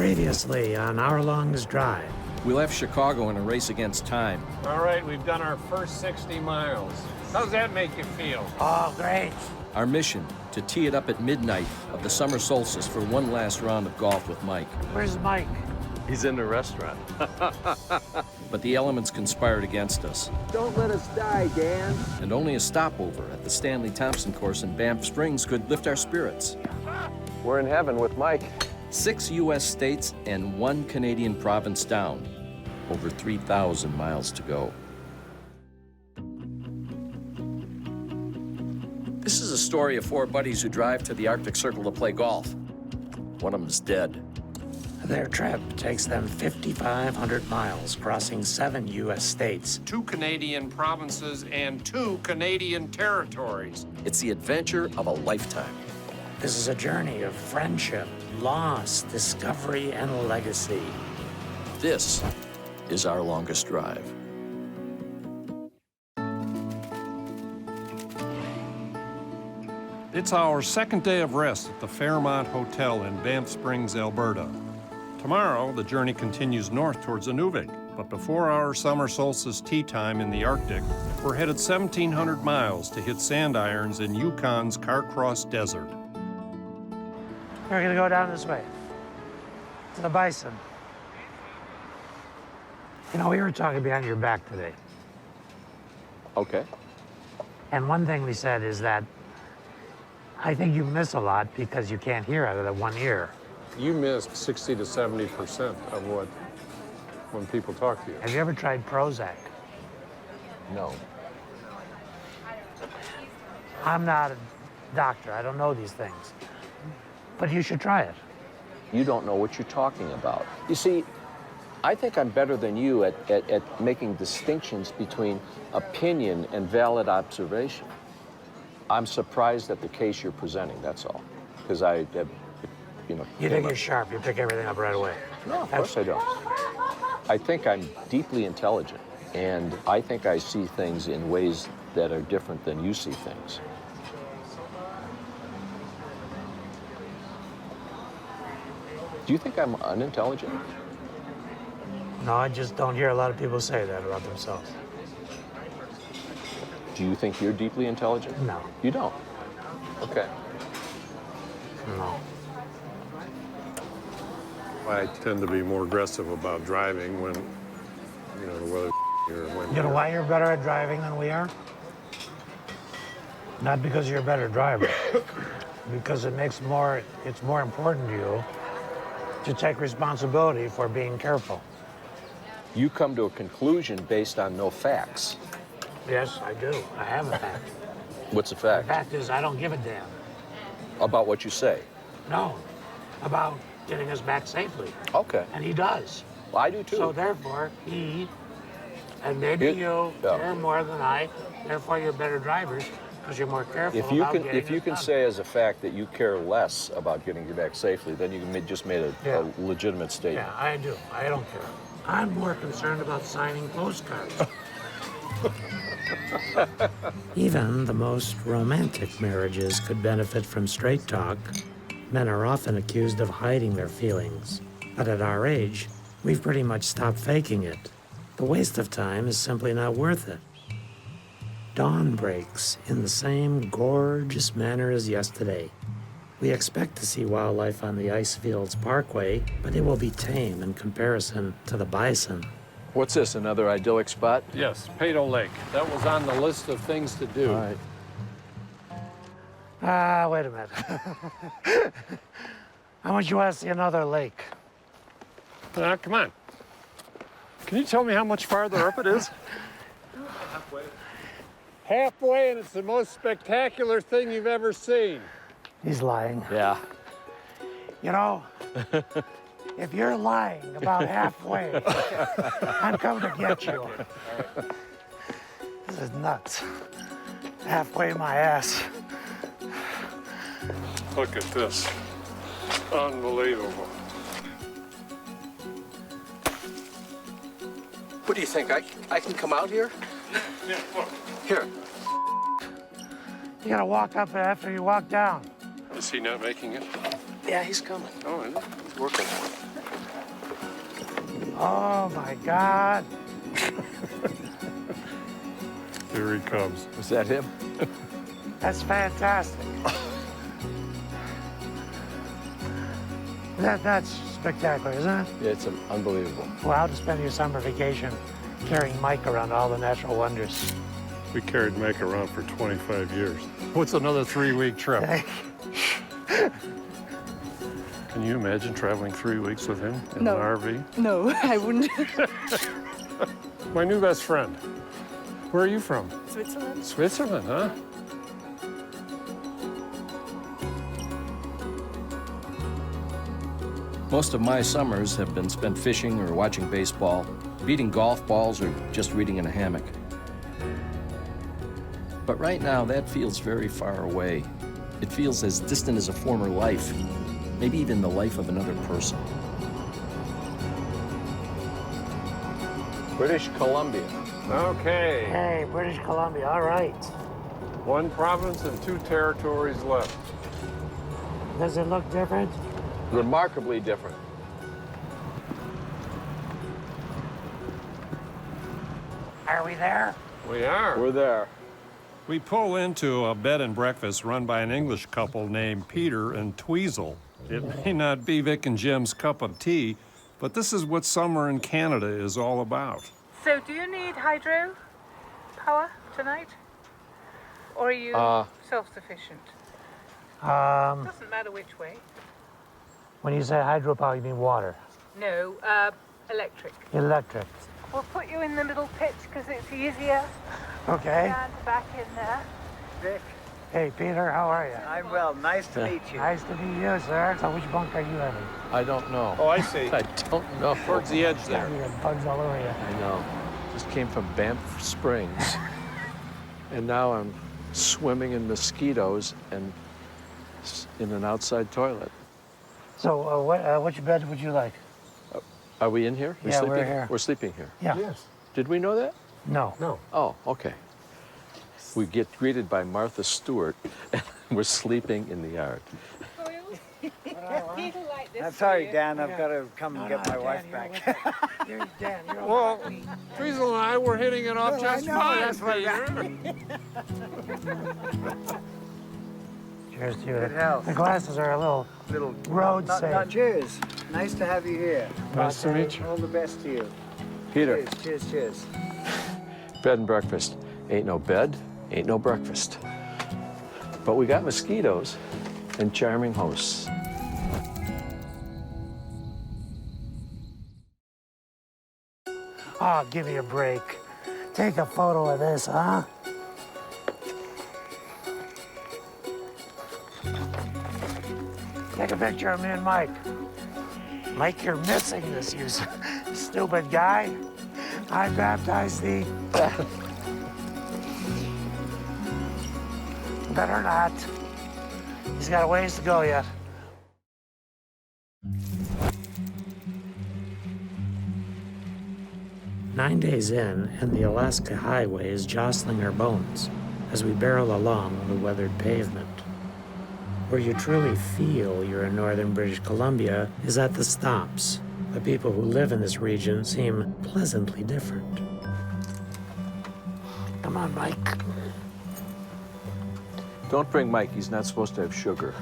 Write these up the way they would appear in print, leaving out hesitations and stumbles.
Previously on Our Longest Drive. We left Chicago in a race against time. All right, we've done our first 60 miles. How's that make you feel? Oh, great. Our mission, to tee it up at midnight of the summer solstice for one last round of golf with Mike. Where's Mike? He's in the restaurant. But the elements conspired against us. Don't let us die, Dan. And only a stopover at the Stanley Thompson course in Banff Springs could lift our spirits. We're in heaven with Mike. 6 U.S. states and 1 Canadian province down. Over 3,000 miles to go. This is a story of 4 buddies who drive to the Arctic Circle to play golf. One of them's dead. Their trip takes them 5,500 miles, crossing 7 U.S. states. 2 Canadian provinces and 2 Canadian territories. It's the adventure of a lifetime. This is a journey of friendship, loss, discovery, and legacy. This is Our Longest Drive. It's our second day of rest at the Fairmont Hotel in Banff Springs, Alberta. Tomorrow, the journey continues north towards Inuvik, but before our summer solstice tea time in the Arctic, we're headed 1,700 miles to hit sand irons in Yukon's Carcross Desert. We're gonna go down this way, to the bison. You know, we were talking behind your back today, Okay. and one thing we said is that I think you miss a lot because you can't hear out of that one ear. You missed 60 to 70% of what, when people talk to you. Have you ever tried Prozac? No. I'm not a doctor, I don't know these things, but you should try it. You don't know what you're talking about. You see, I think I'm better than you at making distinctions between opinion and valid observation. I'm surprised at the case you're presenting, that's all. Because You think you're sharp, you pick everything up right away. No, of course I don't. I think I'm deeply intelligent, and I think I see things in ways that are different than you see things. Do you think I'm unintelligent? No, I just don't hear a lot of people say that about themselves. Do you think you're deeply intelligent? No. You don't? Okay. No. I tend to be more aggressive about driving when, the weather or when. You know why you're better at driving than we are? Not because you're a better driver, because it's more important to you to take responsibility for being careful. You come to a conclusion based on no facts. Yes, I do. I have a fact. What's the The fact? fact is, I don't give a damn. About what you say. No, about getting us back safely. Okay. And he does. Well, I do too. So therefore, he, and maybe you care more than I, therefore you're better drivers because you're more careful If you about can, getting if you us can done. say as a fact that you care less about getting you back safely, then you just made a legitimate statement. Yeah, I do. I don't care. I'm more concerned about signing postcards. Even the most romantic marriages could benefit from straight talk. Men are often accused of hiding their feelings. But at our age, we've pretty much stopped faking it. The waste of time is simply not worth it. Dawn breaks in the same gorgeous manner as yesterday. We expect to see wildlife on the Icefields Parkway, but it will be tame in comparison to the bison. What's this, another idyllic spot? Yes, Pado Lake. That was on the list of things to do. All right. Wait a minute. How much you want to see another lake? Come on. Can you tell me how much farther up it is? Halfway. Halfway, and it's the most spectacular thing you've ever seen. He's lying. Yeah. You know, if you're lying about halfway, I'm coming to get you. This is nuts. Halfway my ass. Look at this. Unbelievable. What do you think? I can come out here? Yeah, look. Here. You gotta walk up after you walk down. Is he not making it? Yeah, he's coming. Oh, is it? He's working. Oh my God. Here he comes. Is that him? That's fantastic. That's spectacular, isn't it? Yeah, it's unbelievable. Well, how to spend your summer vacation carrying Mike around all the natural wonders. We carried Mike around for 25 years. What's another 3-week trip? Can you imagine traveling 3 weeks with him in No. an RV? No, I wouldn't. My new best friend. Where are you from? Switzerland? Switzerland, huh? Most of my summers have been spent fishing or watching baseball, beating golf balls, or just reading in a hammock. But right now, that feels very far away. It feels as distant as a former life, maybe even the life of another person. British Columbia. Okay. Hey, British Columbia, all right. 1 province and 2 territories left. Does it look different? Remarkably different. Are we there? We are. We're there. We pull into a bed and breakfast run by an English couple named Peter and Tweezle. It may not be Vic and Jim's cup of tea, but this is what summer in Canada is all about. So do you need hydro power tonight? Or are you self-sufficient? Doesn't matter which way. When you say hydropower, you mean water? No, electric. Electric. We'll put you in the little pit because it's easier. Okay. Stand back in there. Vic, Hey, Peter, how are you? I'm well. Nice to meet you. Nice to meet you, sir. So which bunk are you having? I don't know. Oh, I see. I don't know. Towards the edge there. You got bugs all over you. I know. Just came from Banff Springs. And now I'm swimming in mosquitoes and in an outside toilet. So which bed would you like? Are we in here? Yeah, we're sleeping? here. We're sleeping here. Yeah. Yes. Did we know that? No. No. Oh, okay. We get greeted by Martha Stewart, and we're sleeping in the yard. I'm sorry, Dan. I've got to come and get my wife back. Dan, you're Well, Tweezle and I were hitting it off Well, I just know, fine, that's what Peter. Cheers to you. Good health. The glasses are a little Little road not, safe. not, cheers. Nice to have you here. Nice to meet you. All the best to you. Peter, Cheers, cheers, cheers. bed and breakfast. Ain't no bed, ain't no breakfast. But we got mosquitoes and charming hosts. Oh, give me a break. Take a photo of this, huh? Take a picture of me and Mike. Mike, you're missing this, you stupid guy. I baptized thee. Better not. He's got a ways to go yet. "9 days in, and the Alaska Highway is jostling our bones as we barrel along the weathered pavement. Where you truly feel you're in northern British Columbia is at the stops. The people who live in this region seem pleasantly different. Come on, Mike. Don't bring Mike, he's not supposed to have sugar.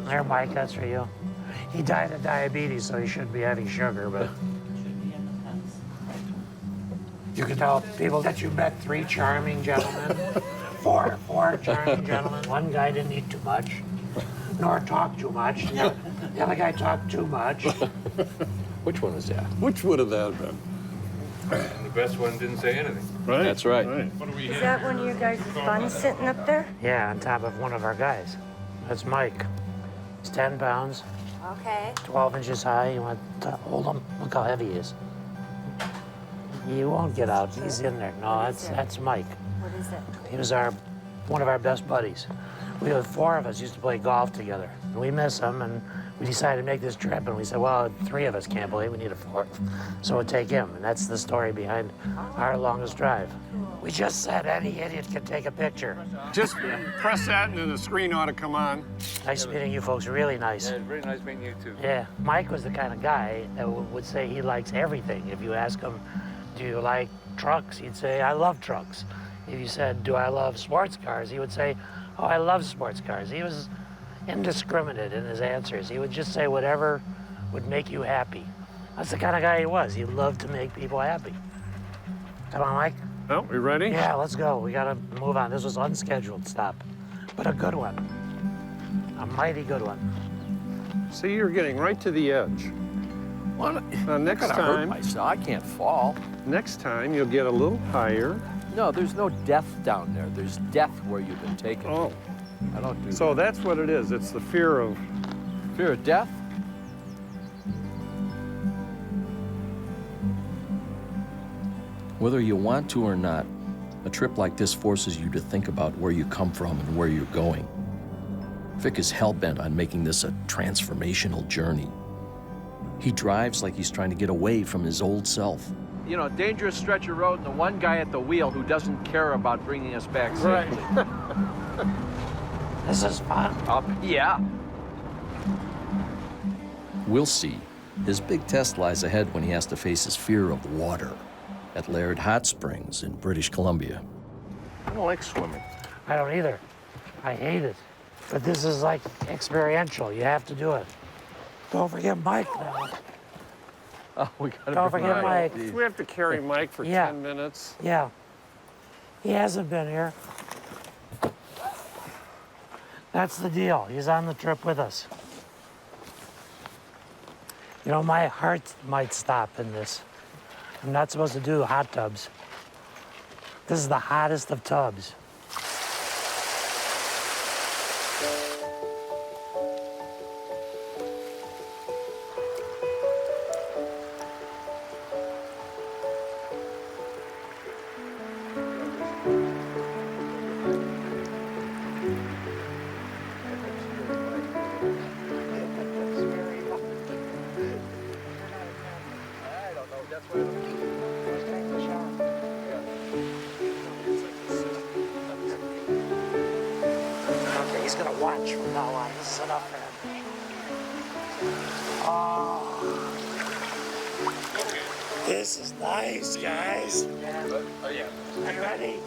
There, Mike, that's for you. He died of diabetes, so he shouldn't be having sugar, but... You can tell people that you met 3 charming gentlemen. Four charming gentlemen. One guy didn't eat too much, nor talk too much. The other guy talked too much. Which one is that? Which would have that been? The best one didn't say anything. Right. That's right. Is that one of your guys' buns sitting up there? Yeah, on top of one of our guys. That's Mike. He's 10 pounds, Okay. 12 inches high. You want to hold him? Look how heavy he is. He won't get out. He's in there. No, that's Mike. What is it? He was one of our best buddies. We had 4 of us used to play golf together. And we miss him, and we decided to make this trip. And we said, well, 3 of us can't play. We need a 4th. So we'll take him. And that's the story behind our longest drive. We just said any idiot can take a picture. Just press that and then the screen ought to come on. Nice meeting you folks, really nice. Yeah, very nice meeting you too. Yeah, Mike was the kind of guy that would say he likes everything. If you ask him, do you like trucks? He'd say, I love trucks. If you said, do I love sports cars? He would say, oh, I love sports cars. He was indiscriminate in his answers. He would just say whatever would make you happy. That's the kind of guy he was. He loved to make people happy. Come on, Mike. Oh, we ready? Yeah, let's go. We gotta move on. This was unscheduled stop, but a good one. A mighty good one. See, you're getting right to the edge. Well, Next I'm gonna hurt time, myself. I can't fall. next time you'll get a little higher. No, there's no death down there. There's death where you've been taken. Oh, I don't do so that's what it is. It's the fear of. fear of death. Whether you want to or not, a trip like this forces you to think about where you come from and where you're going. Vic is hell-bent on making this a transformational journey. He drives like he's trying to get away from his old self. You know, dangerous stretch of road and the one guy at the wheel who doesn't care about bringing us back safely. This is fun. Yeah. We'll see. His big test lies ahead when he has to face his fear of water at Laird Hot Springs in British Columbia. I don't like swimming. I don't either. I hate it. But this is like experiential. You have to do it. Don't forget Mike now. Oh, we gotta Don't bring forget Mike. We have to carry Mike for Yeah. 10 minutes. Yeah. He hasn't been here. That's the deal. He's on the trip with us. You know, my heart might stop in this. I'm not supposed to do hot tubs. This is the hottest of tubs. Okay, he's gonna watch from now on. This is enough for him. Oh. This is nice, guys. Oh, yeah. Are you ready?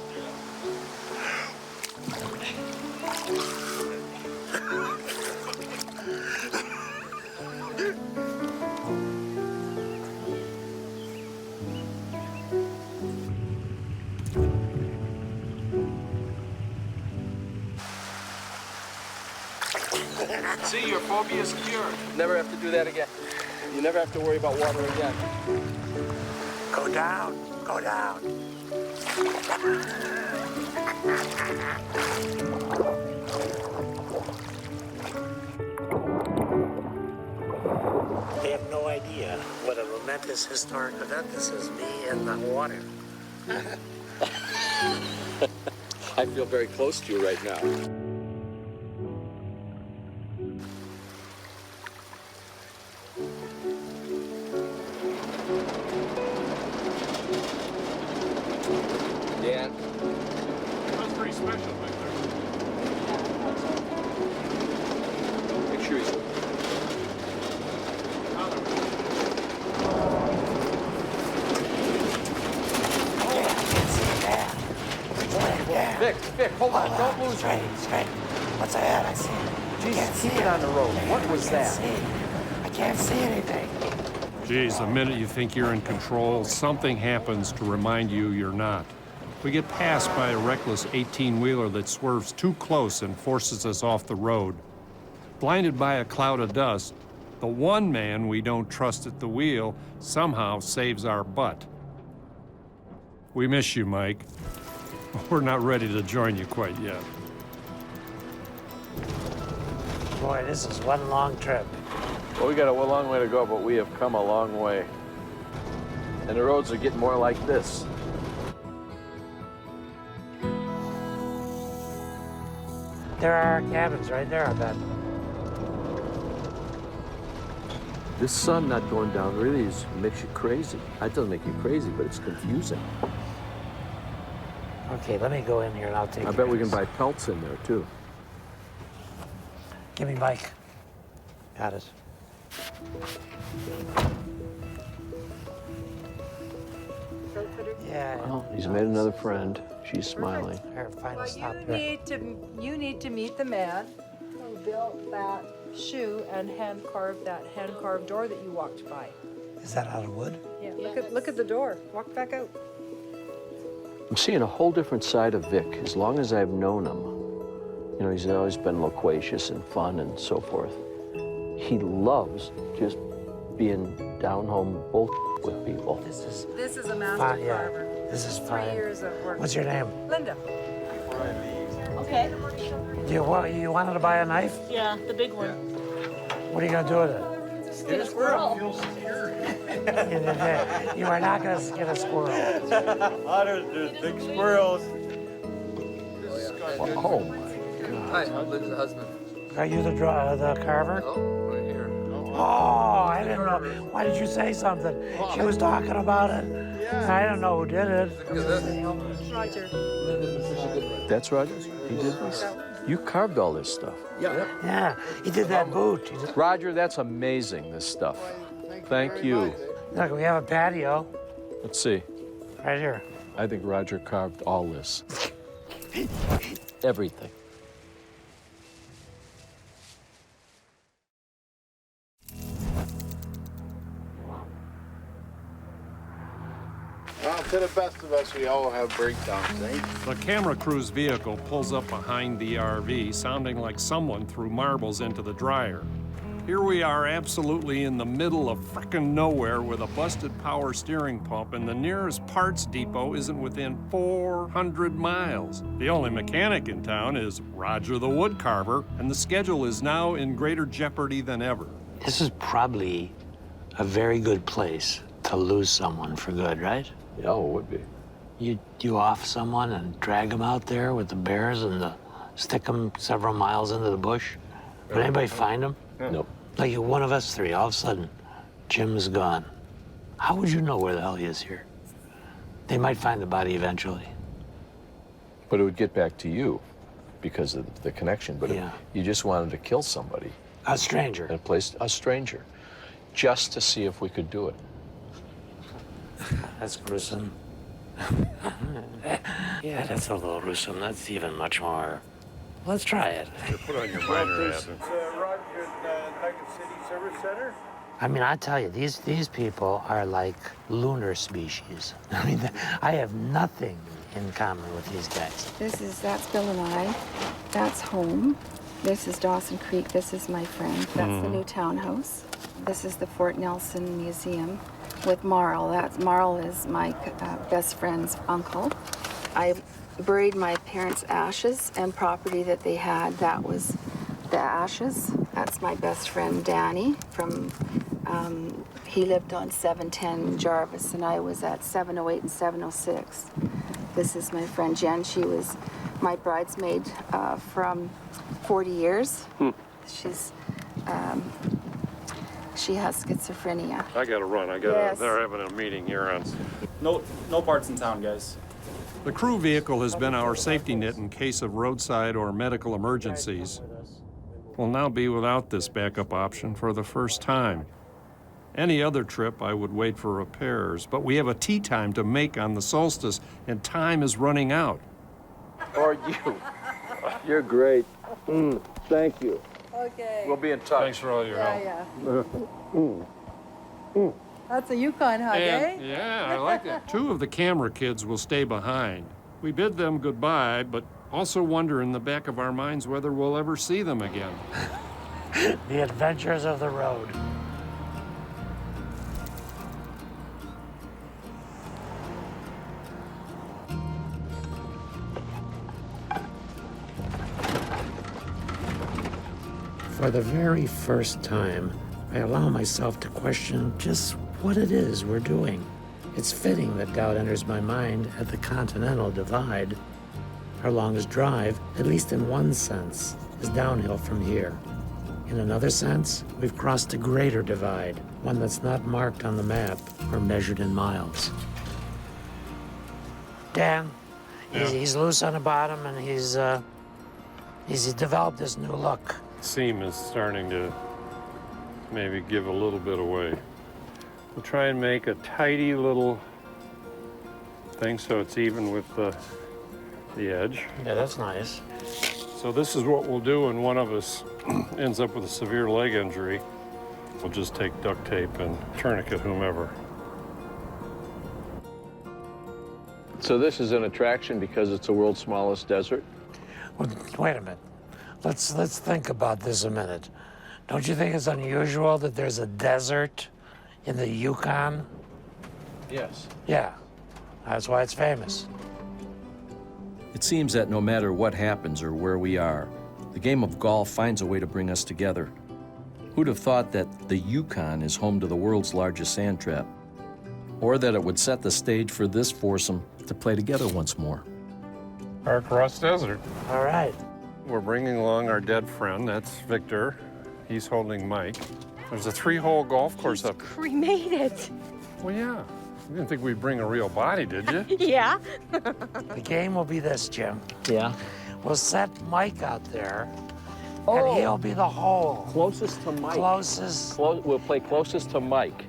See, your phobia is cured. Never have to do that again. You never have to worry about water again. Go down. Go down. They have no idea what a momentous historic event this is, me in the water. I feel very close to you right now. Dan? That's pretty special, right Make sure he's... Vic, hold on, don't lose Straight, straight. What's ahead? I see it. Jesus, keep it on the road. What was that? I can't see anything. Geez, the minute you think you're in control, something happens to remind you you're not. We get passed by a reckless 18-wheeler that swerves too close and forces us off the road. Blinded by a cloud of dust, the one man we don't trust at the wheel somehow saves our butt. We miss you, Mike. We're not ready to join you quite yet. Boy, this is one long trip. Well, we got a long way to go, but we have come a long way. And the roads are getting more like this. There are our cabins right there, I bet. This sun not going down really makes you crazy. It doesn't make you crazy, but it's confusing. Okay, let me go in here and I'll take I care bet of we can this. buy pelts in there, too. Give me Mike. Got it. Yeah. Well, he's made another friend. She's smiling. Here, find a Well, stop you here. need to meet the man who built that shoe and hand carved door that you walked by. Is that out of wood? Yeah, look at the door. Walk back out. I'm seeing a whole different side of Vic as long as I've known him. You know, he's always been loquacious and fun and so forth. He loves just being down home bull with people. This This is a master fine. Yeah, carver. this is 3 fine. years of work. What's your name? Linda. Okay. You wanted to buy a knife? Yeah, the big one. What are you gonna do with it? Get a squirrel. You are not gonna get a squirrel. There's big squirrels. Oh, my Hi, I'm Lynn's husband. Are you the carver? Oh, right here. Oh, I didn't know. Why did you say something? She was talking about it. I don't know who did it. Look at this. Roger. That's Roger? He did this? You carved all this stuff. Yeah, he did that boot. Roger, that's amazing, this stuff. Thank you. Look, we have a patio Let's see. right here. I think Roger carved all this. Everything. Well, to the best of us, we all have breakdowns, eh? The camera crew's vehicle pulls up behind the RV, sounding like someone threw marbles into the dryer. Here we are absolutely in the middle of frickin' nowhere with a busted power steering pump, and the nearest parts depot isn't within 400 miles. The only mechanic in town is Roger the woodcarver, and the schedule is now in greater jeopardy than ever. This is probably a very good place to lose someone for good, right? Yeah, it would be. You off someone and drag them out there with the bears and stick them several miles into the bush. Would anybody find them? Nope. Like one of us three, all of a sudden, Jim's gone. How would you know where the hell he is here? They might find the body eventually. But it would get back to you because of the connection. But Yeah. if you just wanted to kill somebody A stranger. and place a stranger just to see if we could do it. That's gruesome. Yeah, that's a little gruesome. That's even much more. Let's try it. Put on your minor hat. Roger at Nugget City Service Center. I mean, I tell you, these people are like lunar species. I mean, I have nothing in common with these guys. That's Bill and I. That's home. This is Dawson Creek. This is my friend. That's the new townhouse. This is the Fort Nelson Museum with Marl. Marl is my best friend's uncle. I buried my parents' ashes and property that they had. That was the ashes. That's my best friend Danny from. He lived on 710 Jarvis, and I was at 708 and 706. This is my friend Jen. She was my bridesmaid from 40 years. She has schizophrenia. I gotta run. Yes. They're having a meeting here on. No parts in town, guys. The crew vehicle has been our safety net in case of roadside or medical emergencies. We'll now be without this backup option for the first time. Any other trip, I would wait for repairs, but we have a tea time to make on the solstice, and time is running out. Or you. You're great. Thank you. Okay. We'll be in touch. Thanks for all your help. That's a Yukon hug, Yeah, I like that. Two of the camera kids will stay behind. We bid them goodbye, but also wonder in the back of our minds whether we'll ever see them again. The adventures of the road. For the very first time, I allow myself to question just what it is we're doing. It's fitting that doubt enters my mind at the Continental Divide. Our longest drive, at least in one sense, is downhill from here. In another sense, we've crossed a greater divide, one that's not marked on the map or measured in miles. Dan, He's loose on the bottom, and he's developed this new look. Seam is starting to maybe give a little bit away. We'll try and make a tidy little thing so it's even with the edge. Yeah, that's nice. So this is what we'll do when one of us ends up with a severe leg injury. We'll just take duct tape and tourniquet whomever. So this is an attraction because it's the world's smallest desert? Well, wait a minute. Let's think about this a minute. Don't you think it's unusual that there's a desert in the Yukon? Yes. Yeah, that's why it's famous. It seems that no matter what happens or where we are, the game of golf finds a way to bring us together. Who'd have thought that the Yukon is home to the world's largest sand trap? Or that it would set the stage for this foursome to play together once more. Park Ross Desert. All right. We're bringing along our dead friend. That's Victor. He's holding Mike. There's a 3-hole golf course up. Cremated. Well, yeah. You didn't think we'd bring a real body, did you? Yeah. The game will be this, Jim. Yeah. We'll set Mike out there, and he'll be the hole. Closest to Mike. Closest. We'll play closest to Mike.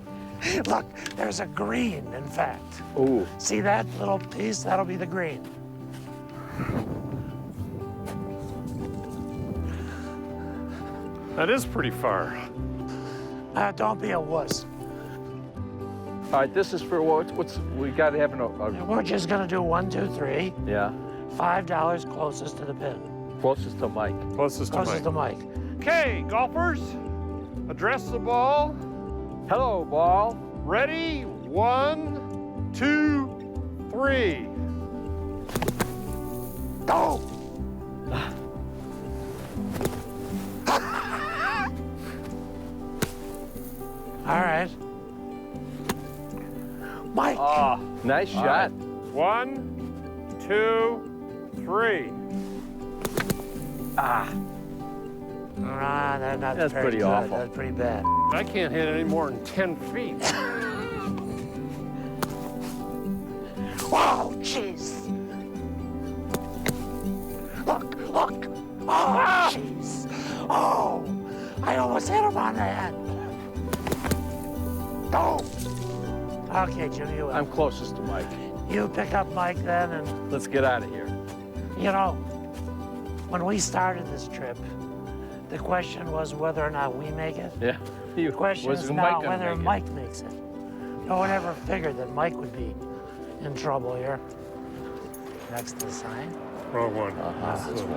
Look, there's a green, in fact. Ooh. See that little piece? That'll be the green. That is pretty far. Don't be a wuss. All right, this is for we got to have We're just gonna do 1, 2, 3. yeah, $5 closest to the pin. closest to Mike. Closest to Closest to Mike. Mike. Okay, golfers, address the ball. Hello, ball. Ready? 1, 2, 3. Go! All right. Mike! Ah, nice shot. 1, 2, 3. That's pretty good. awful. That's pretty bad. I can't hit any more than 10 feet. Oh, jeez. Look. Oh, jeez. Oh, I almost hit him on the head. Oh. Okay, Jim, you win. I'm closest to Mike. You pick up Mike then, and Let's get out of here. you know, when we started this trip, the question was whether or not we make it. Yeah. The question is now whether Mike makes it. No one ever figured that Mike would be in trouble here. Next to the sign. Wrong one.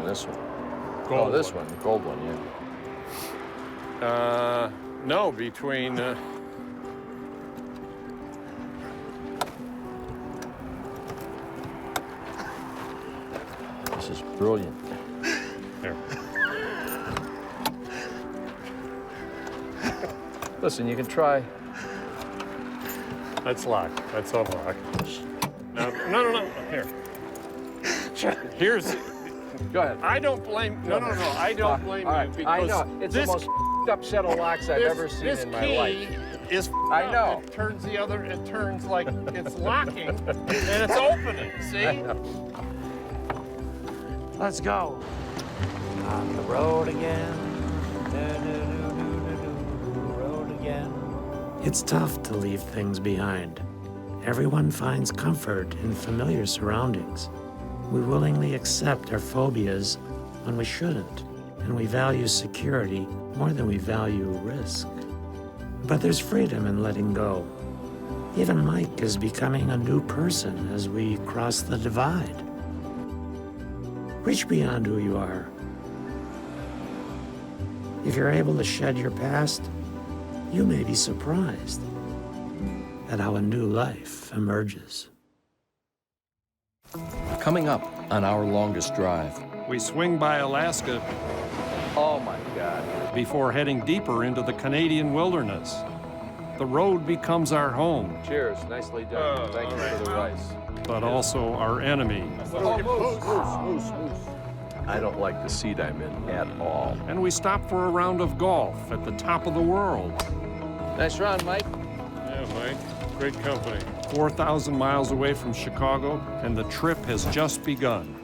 This one. Gold this one. Gold one, yeah. No, between. This is brilliant. Here. Listen, you can try. That's locked. That's unlocked. No. Here. Here's. Go ahead. I don't blame. No. I don't blame All right. you because I know. It's this, the most up set of locks I've ever seen in my life. Is I know. It turns the other. It turns like it's locking and it's opening. See? Let's go. On the road again. Road again. It's tough to leave things behind. Everyone finds comfort in familiar surroundings. We willingly accept our phobias when we shouldn't, and we value security more than we value risk. But there's freedom in letting go. Even Mike is becoming a new person as we cross the divide. Reach beyond who you are. If you're able to shed your past, you may be surprised at how a new life emerges. Coming up on our longest drive, We swing by Alaska Oh my God. before heading deeper into the Canadian wilderness. The road becomes our home, Cheers. Nicely done. Thank you for the rice. but also our enemy. Moose. I don't like the seat I'm in at all. And we stop for a round of golf at the top of the world. Nice round, Mike. Yeah, Mike. Great company. 4,000 miles away from Chicago, and the trip has just begun.